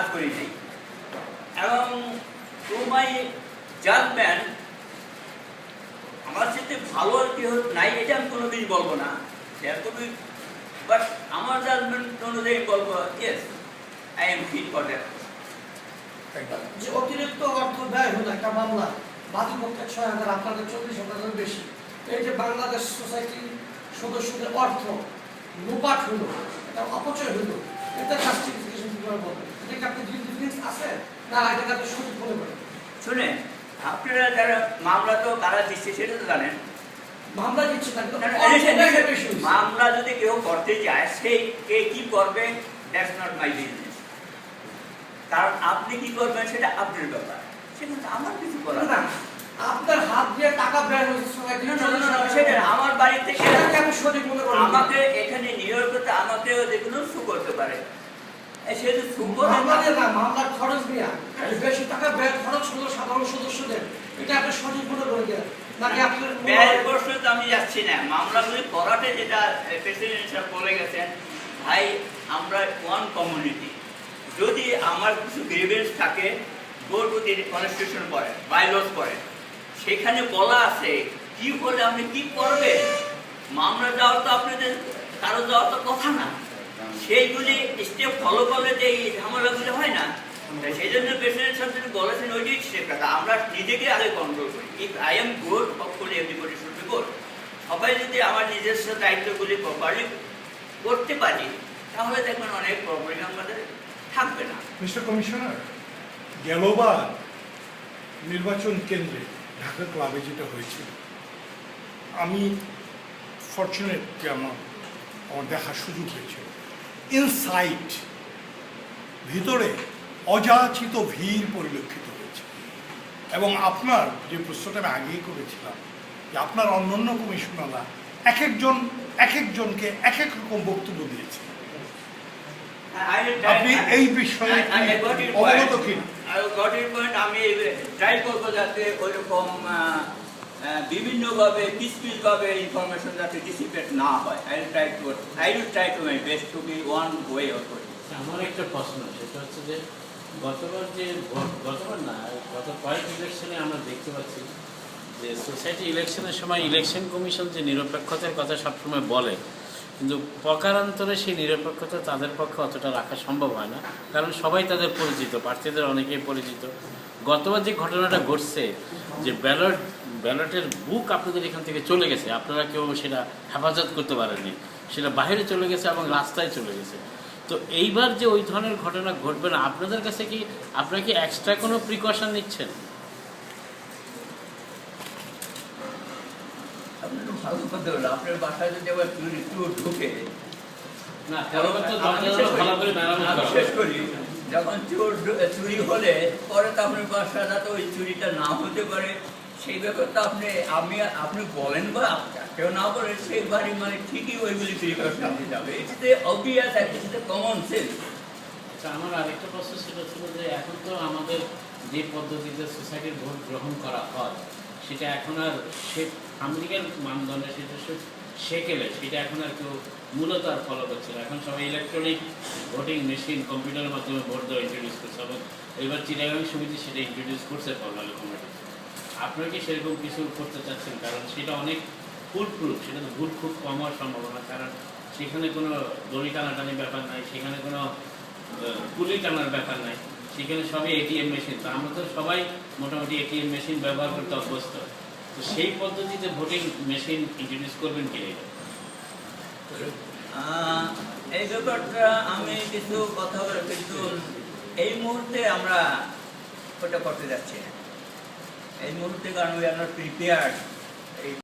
কাজ করি নাই এবং টু মাই জাজমেন্ট আমার সাথে ভালো আর কেউ নাই এটা আমি কোনোদিন বলবো না, বাট আমার জাজমেন্ট অনুযায়ী বলবো yes I am fit for that. যে অতিরিক্ত অর্থ ব্যয় হলো একটা মামলা, বাদীপক্ষের ৬,০০০, আপনাদের ৪০,০০০ বেশি, এই যে বাংলাদেশ সোসাইটির সদস্যদের অর্থ লোপাট হলো, এটা অপচয় হলো, এটা জাস্টিফিকেশন কিভাবে বলবেন? এটা কি আপনি ডিফারেন্স আছে না এটাকে আপনি সঠিক মনে করেন? শুনেন, আপনারা যারা মামলা তো কারা দিচ্ছে সেটা তো জানেন। মামলা দিচ্ছে না, মামলা যদি কেউ করতে চায় সে কে কি করবে দ্যাটস নট মাই বিজনেস, কারণ আপনি কি করবেন সেটা আপনার ব্যাপার, সেটা আমার কিছু করার না। আপনার হাত দিয়ে টাকা ব্যয় হয়েছে সেটা আমার বাড়ি থেকে আমি সঠিক মনে করি। আমাকে এখানে নিউ ইয়র্কে আমাকেও যেগুলো সু করতে পারে, সেটা সু মামলার খরচ নিয়ে বেশি টাকা ব্যয় খরচ হলো সাধারণ সদস্যদের, এটা আপনি সঠিক মনে করে দেন নাকি আপনার ব্যয়ের প্রশ্নে তো আমি যাচ্ছি না। মামলাগুলি করাতে যেটা প্রেসিডেন্ট সাহেব বলে গেছেন, ভাই আমরা ওয়ান কমিউনিটি, যদি আমার কিছু গ্রিভেন্স থাকে গো টু দি কনস্টিটিউশন পড়ে, বাইলস পড়ে, সেখানে বলা আছে কি বলে আপনি কি করবেন। মামলা যাওয়ার তো আপনাদের কারো যাওয়ার তো কথা না, সেইগুলি স্টেপ ফলো করলে যে এই ঝামেলাগুলি হয় না। সেই জন্য প্রেসিডেন্ট সাহেব বলেছেন ওইটাই স্টেপ টাকা আমরা নিজেকে আগে কন্ট্রোল করি। If I am good hopefully everybody should be good. সবাই যদি আমার নিজস্ব দায়িত্বগুলি প্রপারলি করতে পারি তাহলে দেখবেন অনেক প্রবলেম আমাদের থাকবে না। মিস্টার কমিশনার, গেলবার নির্বাচন কেন্দ্রে ঢাকা ক্লাবে যেটা হয়েছিল, আমি ফরচুনেট যে আমার দেখার সুযোগ হয়েছিল। ইনসাইট ভিতরে অযাচিত ভিড় পরিলক্ষিত হয়েছে এবং আপনার যে প্রশ্নটা আমি আগেই করেছিলাম যে আপনার অন্যান্য কমিশনাররা এক একজনকে এক এক রকম বক্তব্য দিয়েছে, আপনি এই বিষয়ে অবগত কিনা? আমি ট্রাই করবো যাতে ওইরকম বিভিন্নভাবে পিসভাবে ইনফরমেশন যাতে ডিসিপেট না হয়। I will try to my best to be one way of it. আমার একটা প্রশ্ন, সেটা হচ্ছে যে গতবার না গত কয়েক ইলেকশনে আমরা দেখতে পাচ্ছি যে সোসাইটি ইলেকশনের সময় ইলেকশন কমিশন যে নিরপেক্ষতার কথা সবসময় বলে, কিন্তু প্রকারান্তরে সেই নিরপেক্ষতা তাদের পক্ষে অতটা রাখা সম্ভব হয় না, কারণ সবাই তাদের পরিচিত, প্রার্থীদের অনেকেই পরিচিত। গতবার যে ঘটনাটা ঘটছে যে ব্যালটের বুক আপনাদের এখান থেকে চলে গেছে, আপনারা কেউ সেটা হেফাজত করতে পারেননি, সেটা বাইরে চলে গেছে এবং রাস্তায় চলে গেছে। তো এইবার যে ওই ধরনের ঘটনা ঘটবে না, আপনাদের কাছে কি আপনারা কি এক্সট্রা কোনো প্রিকশন নিচ্ছেন? আপনার বাসায় যদি আবার ঢুকে না, শেষ করি, যখন চুরি হলে পরে তো আপনার বাসা যাতে ওই চুরিটা না হতে পারে সেই ব্যাপারটা আপনি বলেন বা কেউ না বলে সেই বাড়ি মানে ঠিকই ওইগুলি প্রিকশন নিতে যাবে। এটাতে অবভিয়াস, এটাতে কমন সেন্স। আচ্ছা, আমার আরেকটা প্রশ্ন সেটা ছিল যে এখন তো আমাদের যে পদ্ধতিতে সোসাইটির ভোট গ্রহণ করা হয় সেটা এখন আর সে আমেরিকান মানদণ্ডে সেটা সেকেলে সেটা এখন আর কেউ মূলত আর ফলো করছে না। এখন সবাই ইলেকট্রনিক ভোটিং মেশিন কম্পিউটারের মাধ্যমে ভোট দেওয়া ইন্ট্রোডিউস করছে এবং এবার চিটাগাং সমিতি সেটা ইন্ট্রোডিউস করছে ফর্মালি কমিটি। আপনারা কি সেরকম কিছু করতে চাচ্ছেন? কারণ সেটা অনেক ফুল প্রুফ, সেটা তো ভুল খুব কম হওয়ার সম্ভাবনা, কারণ সেখানে কোনো দড়ি টানাটানির ব্যাপার নাই, সেখানে কোনো পুলি টানার ব্যাপার নাই, সেখানে সবই এটিএম মেশিন। তো আমরা তো সবাই মোটামুটি এটিএম মেশিন ব্যবহার করতে অভ্যস্ত, তো সেই পদ্ধতিতে ভোটিং মেশিন ইন্ট্রোডিউস করবেন কি? এই ব্যাপারটা আমি কিছু কথা বলে, কিন্তু এই মুহূর্তে আমরা ওটা করতে যাচ্ছি না এই মুহূর্তে, কারণ উই আর নট প্রিপেয়ার্ড